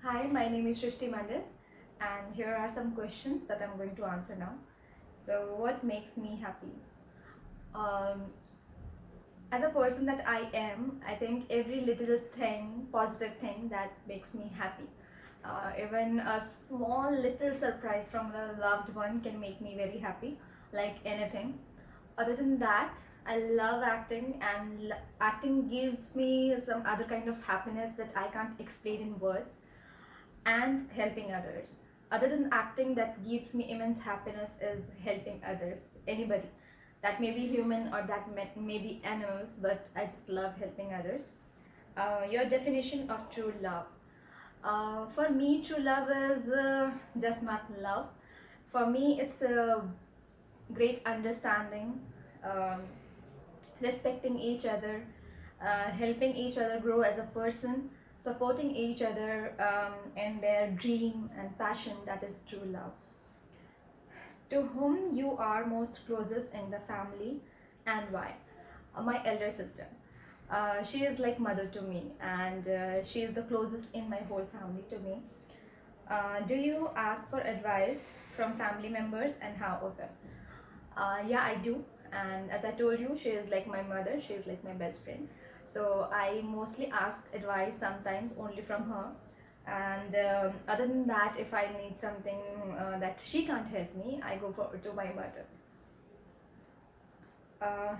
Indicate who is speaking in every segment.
Speaker 1: Hi, my name is Shrishti Mandil, and here are some questions that I'm going to answer now. So, what makes me happy? Um, as a person that I am, I think every little thing, positive thing that makes me happy. Even a small little surprise from a loved one can make me very happy, like anything. Other than that, I love acting, and acting gives me some other kind of happiness that I can't explain in words, and helping others. Other than acting, that gives me immense happiness is helping others. Anybody. That may be human or that may be animals, but I just love helping others. Your definition of true love. For me, true love is just not love. For me, it's a great understanding, um, respecting each other, helping each other grow as a person, supporting each other in their dream and passion. That is true love. To whom you are most closest in the family and why? My elder sister. She is like mother to me, and she is the closest in my whole family to me. Do you ask for advice from family members, and how often? Yeah, I do. And as I told you, she is like my mother, she is like my best friend. So I mostly ask advice sometimes only from her. And other than that, if I need something that she can't help me, I go to my mother. Uh,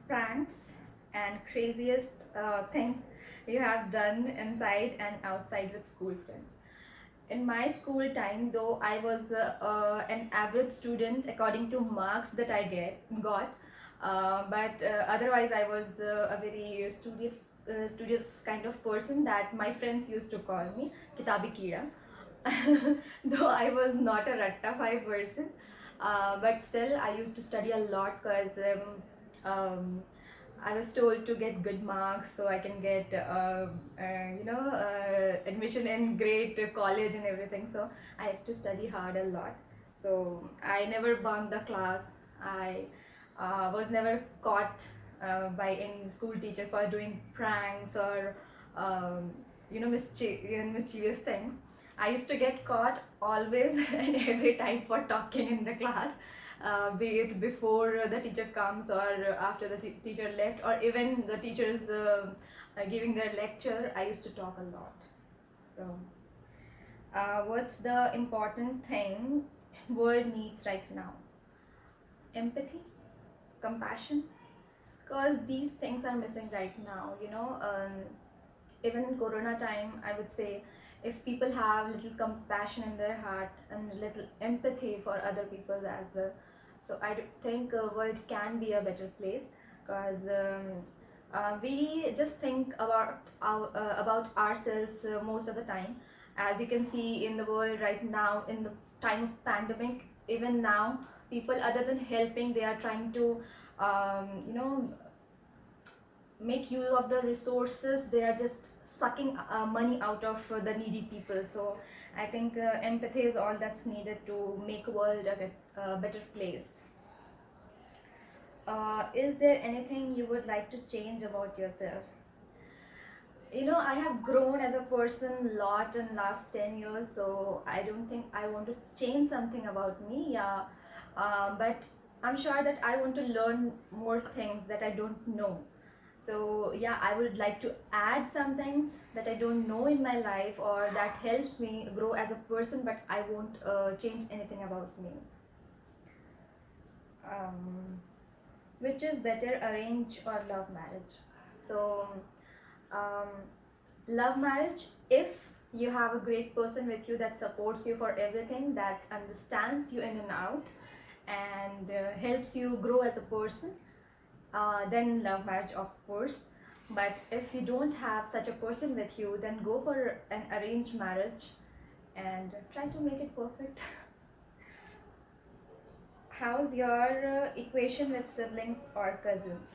Speaker 1: Pranks and craziest things you have done inside and outside with school friends. In my school time, though I was an average student according to marks that I got, but otherwise I was a very studious kind of person that my friends used to call me Kitabi Kida. Though I was not a Rattafai person, but still I used to study a lot because I was told to get good marks so I can get admission in great college and everything. So I used to study hard a lot. So I never bunked the class. I was never caught by any school teacher for doing pranks or mischievous things. I used to get caught always and every time for talking in the class, be it before the teacher comes or after the teacher left, or even the teachers giving their lecture. I used to talk a lot. So, what's the important thing world needs right now? Empathy, compassion, because these things are missing right now. Even in corona time, I would say, if people have little compassion in their heart and little empathy for other people as well, so I think world can be a better place. Because we just think about ourselves most of the time. As you can see in the world right now, in the time of pandemic, even now, people other than helping, they are trying to um, you know make use of the resources. They are just sucking money out of the needy people. So I think empathy is all that's needed to make a world a better place. Is there anything you would like to change about yourself? I have grown as a person a lot in last 10 years, so I don't think I want to change something about me. Yeah, but I'm sure that I want to learn more things that I don't know. So yeah, I would like to add some things that I don't know in my life or that helps me grow as a person, but I won't change anything about me. um, which is better, arrange or love marriage? So um, love marriage, if you have a great person with you that supports you for everything, that understands you in and out, and helps you grow as a person, then love marriage, of course. But if you don't have such a person with you, then go for an arranged marriage and try to make it perfect. How's your equation with siblings or cousins?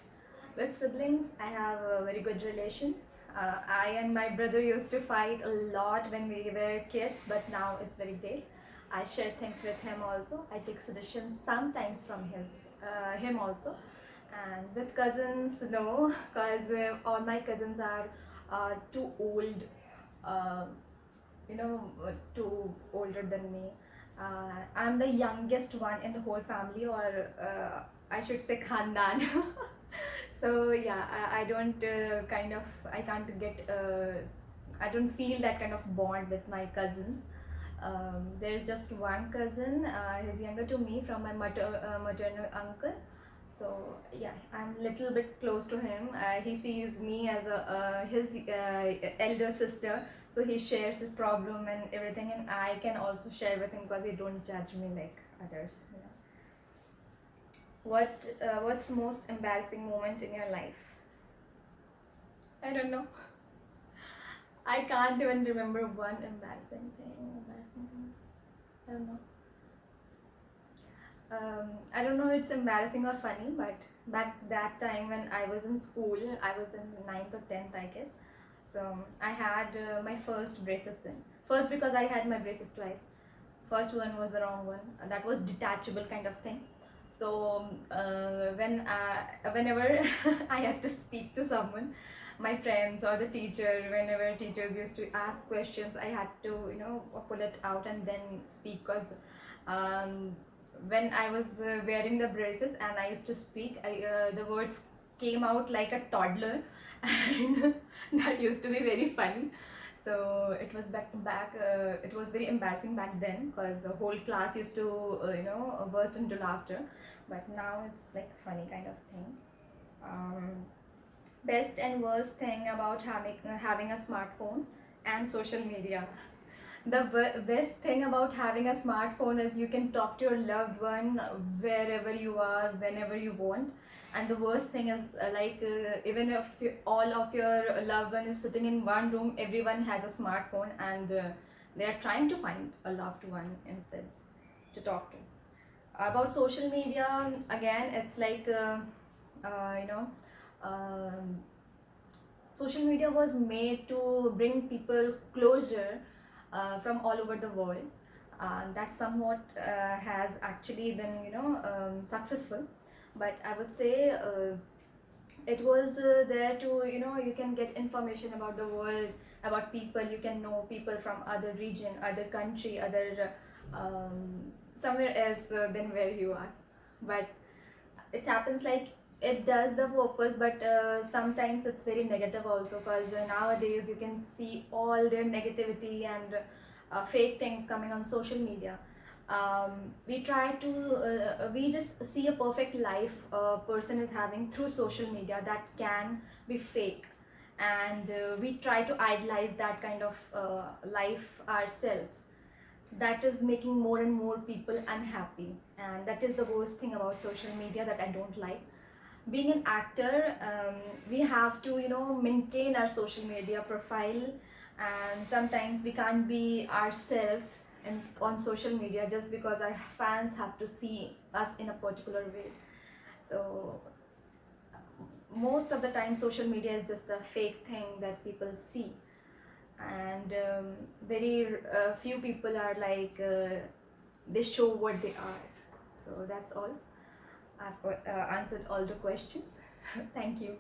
Speaker 1: With siblings, I have very good relations. I and my brother used to fight a lot when we were kids, but now it's very great. I share things with him also. I take suggestions sometimes from him also. And with cousins, no, because all my cousins are too old. Uh, two older than me. I'm the youngest one in the whole family, or I should say khandan. So yeah, I don't I can't get I don't feel that kind of bond with my cousins. There's just one cousin, he's younger to me from my maternal uncle. So yeah, I'm little bit close to him. He sees me as his elder sister, so he shares his problem and everything, and I can also share with him because he don't judge me like others. What's most embarrassing moment in your life? I don't know. I can't even remember one embarrassing thing. I don't know. I don't know it's embarrassing or funny, but back that time when I was in school, I was in ninth or 10th, I guess. So I had my first braces then. First, because I had my braces twice. First one was the wrong one. That was detachable kind of thing. So whenever I had to speak to someone, my friends or the teacher, whenever teachers used to ask questions, I had to pull it out and then speak, because um, when I was wearing the braces and I used to speak, the words came out like a toddler, and that used to be very funny. So it was back to back. It was very embarrassing back then because the whole class used to, burst into laughter. But now it's like funny kind of thing. Um, Best and worst thing about having a smartphone and social media. The best thing about having a smartphone is you can talk to your loved one wherever you are, whenever you want. And the worst thing is even if all of your loved one is sitting in one room, everyone has a smartphone, and they are trying to find a loved one instead to talk to. About social media, again, it's like uh, you know um, social media was made to bring people closer from all over the world. That somewhat has actually been successful, but I would say it was there to, you can get information about the world, about people. You can know people from other region, other country, other somewhere else than where you are. But it happens like it does the purpose, but sometimes it's very negative also, because nowadays you can see all their negativity and fake things coming on social media. We just see a perfect life a person is having through social media that can be fake, and we try to idolize that kind of life ourselves. That is making more and more people unhappy, and that is the worst thing about social media that I don't like. Being an actor, we have to maintain our social media profile, and sometimes we can't be ourselves on social media just because our fans have to see us in a particular way. So most of the time social media is just a fake thing that people see, and very few people are like they show what they are. So that's all. I've answered all the questions. Thank you.